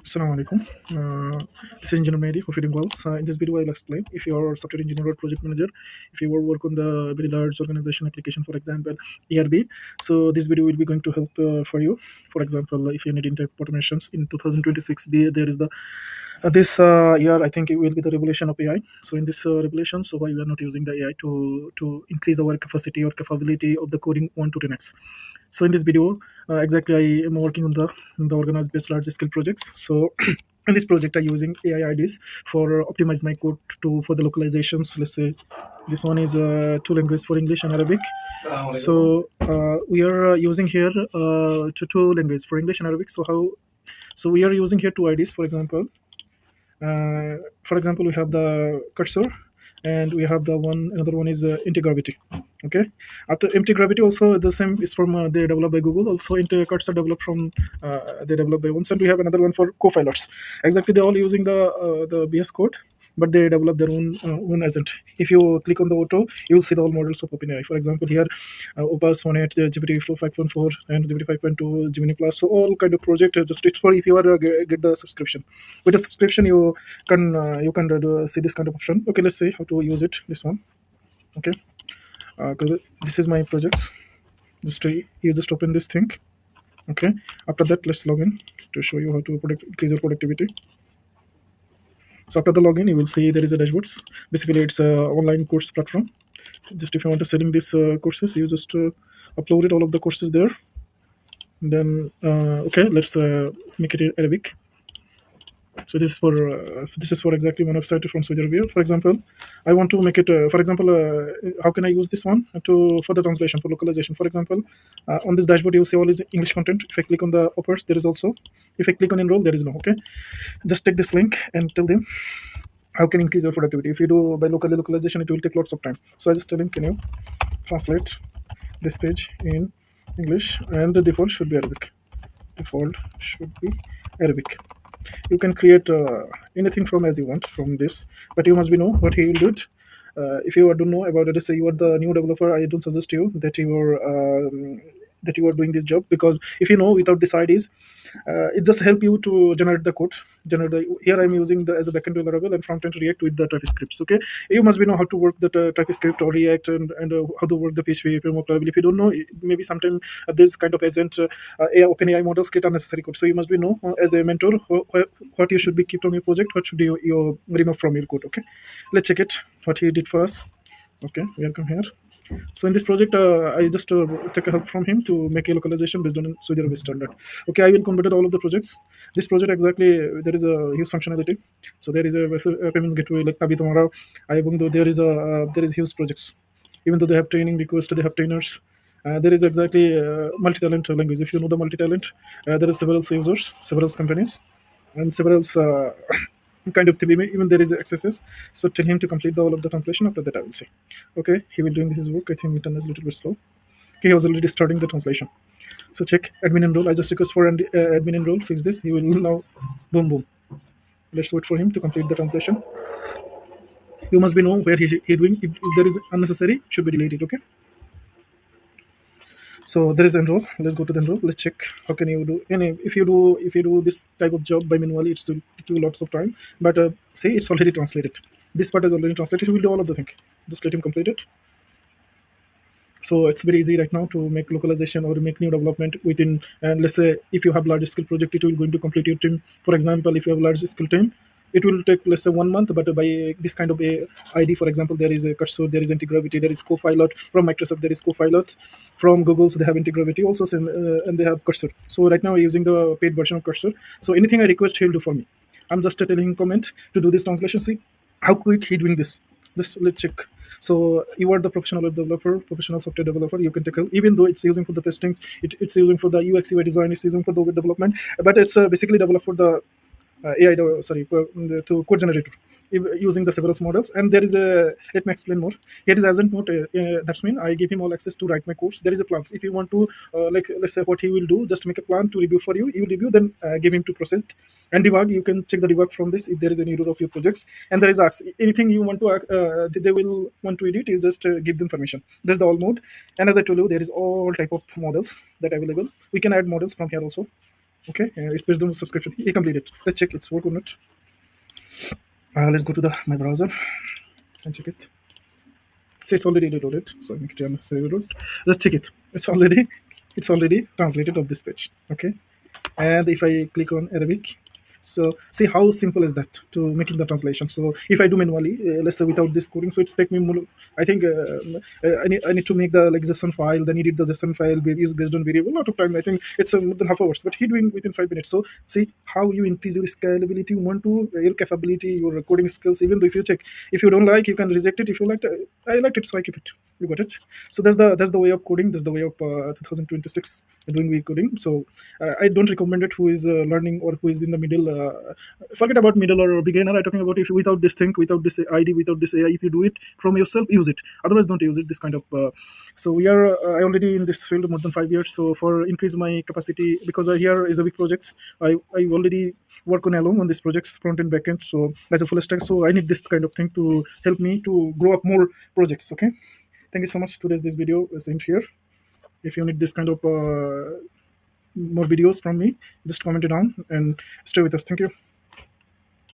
Assalamu alaikum. This is Engineer Mehdi. Hope you're doing well. So in this video, I'll explain if you are a software engineer or project manager, if you work on the very large organization application, for example, ERB. So this video will be going to help for you. For example, if you need in-type automations in 2026, there is the this year I think it will be the revolution of AI. So in this revolution, so why we are not using the AI to increase our capacity or capability of the coding 1 to 10x. So in this video, exactly I am working on the organized based large scale projects. So in this project, I'm using AI IDs for optimize my code to for the localizations. Let's say this one is two languages for English and Arabic. So we are using here two languages for English and Arabic. So how? So we are using here two IDs. For example, we have the cursor, and we have the another one is Antigravity. Okay, after Antigravity also the same is from they developed by Google. Also, cursor developed from they developed by once, and we have another one for Copilots. Exactly, they're all using the BS code, but they develop their own agent. If you click on the auto, you will see the all models of OpenAI. For example, here Opus 1.8, GPT 5.4, and GPT 5.2, Gemini Plus. So all kind of project. Just it's for if you are get the subscription. With the subscription, you can see this kind of option. Okay, let's see how to use it. This one. Okay, because this is my projects. You just open this thing. Okay. After that, let's log in to show you how to increase your productivity. So after the login, you will see there is a dashboards. Basically, it's a online course platform. Just if you want to selling these courses, you just upload it all of the courses there. Then okay, let's make it Arabic. So this is for exactly one website from Saudi Arabia. For example, I want to make it. For example, how can I use this one to for the translation for localization? For example, on this dashboard you will see all is English content. If I click on the offers, there is also. If I click on enroll, there is no. Okay, just take this link and tell them how can increase your productivity. If you do by localization, it will take lots of time. So I just tell him, can you translate this page in English, and the default should be Arabic. Default should be Arabic. You can create anything from as you want from this, but you must be know what he will do it. If you don't know about it, say you are the new developer, I don't suggest you that you are doing this job, because if you know without this IDs, it just help you to generate the code. Here I'm using the as a backend Laravel and front end React with the TypeScript. Okay, you must be know how to work the TypeScript or React, and how to work the PHP framework Laravel. If you don't know, maybe sometimes this kind of agent OpenAI models create unnecessary code. So you must be know as a mentor what you should be kept on your project, what should you remove from your code. Okay, let's check it what he did for us. Okay, welcome here. So in this project, I just take a help from him to make a localization based on Saudi Arabia standard. Okay, I will convert all of the projects. This project exactly there is a huge functionality. So there is a payments gateway like Nabi Tomorrow. Even though there is huge projects, even though they have training requests, they have trainers. There is exactly multi-talent language. If you know the multi-talent, there is several users, several companies, and several kind of thing. Even there is accesses. So tell him to complete all of the translation. After that, I will say, okay, he will doing his work. I think it is a little bit slow. Okay, he was already starting the translation. So check admin enroll. I just request for admin enroll. Fix this. He will now, boom, boom. Let's wait for him to complete the translation. You must be know where he doing. If there is unnecessary, should be deleted. Okay. So there is enroll. Let's go to the enroll. Let's check how can you do. And if you do this type of job by manually, it's will take you lots of time. But say it's already translated. This part is already translated. He will do all of the thing. Just let him complete it. So it's very easy right now to make localization or make new development within. And let's say if you have large scale project, it will going to complete your team. For example, if you have large scale team, it will take let's say 1 month. But by this kind of a ID, for example, there is a cursor, there is Antigravity, there is Copilot from Microsoft, there is Copilot from Google, so they have Antigravity also, and they have cursor. So right now we're using the paid version of cursor. So anything I request, he'll do for me. I'm just telling him comment to do this translation. See how quick he doing this. Just let's check. So you are the professional web developer, professional software developer. You can take help, even though it's using for the testings, it's using for the UX UI design, it's using for the web development, but it's basically developed for the AI, to code generator using the several models. And there is a, let me explain more. Here is agent note. That's mean I give him all access to write my course. There is a plans. If you want to, like let's say what he will do, just make a plan to review for you. You will review, then give him to process and debug. You can check the debug from this if there is any error of your projects. And there is anything you want to, they will want to edit. You just give them permission. That's the all mode. And as I told you, there is all type of models that are available. We can add models from here also. Okay, it's based on the subscription. He completed. Let's check it's work or not. Let's go to the my browser and check it. See, it's already loaded, so I make it unnecessary load. Let's check it. It's already translated of this page. Okay, and if I click on Arabic, so see how simple is that to making the translation. So if I do manually, let's say without this coding, so it's take me more, I think I need to make the like JSON file, then edit the JSON file based on variable. A lot of time, I think it's more than half hours, but he doing within 5 minutes. So see how you increase your scalability, you want to your capability, your coding skills. Even though if you check, if you don't like, you can reject it. If you like, I liked it, so I keep it. You got it. So that's the way of coding. That's the way of 2026 doing we coding. So I don't recommend it who is learning or who is in the middle. Forget about middle or beginner. I'm talking about if you, without this thing, without this ID, without this AI, if you do it from yourself, use it. Otherwise, don't use it. This kind of. So we are. I already in this field more than 5 years. So for increase my capacity, because here is a big projects. I already work on alone on this projects front and back end. So as a full stack, so I need this kind of thing to help me to grow up more projects. Okay. Thank you so much. Today's this video is in here. If you need this kind of more videos from me, just comment it down and stay with us. Thank you.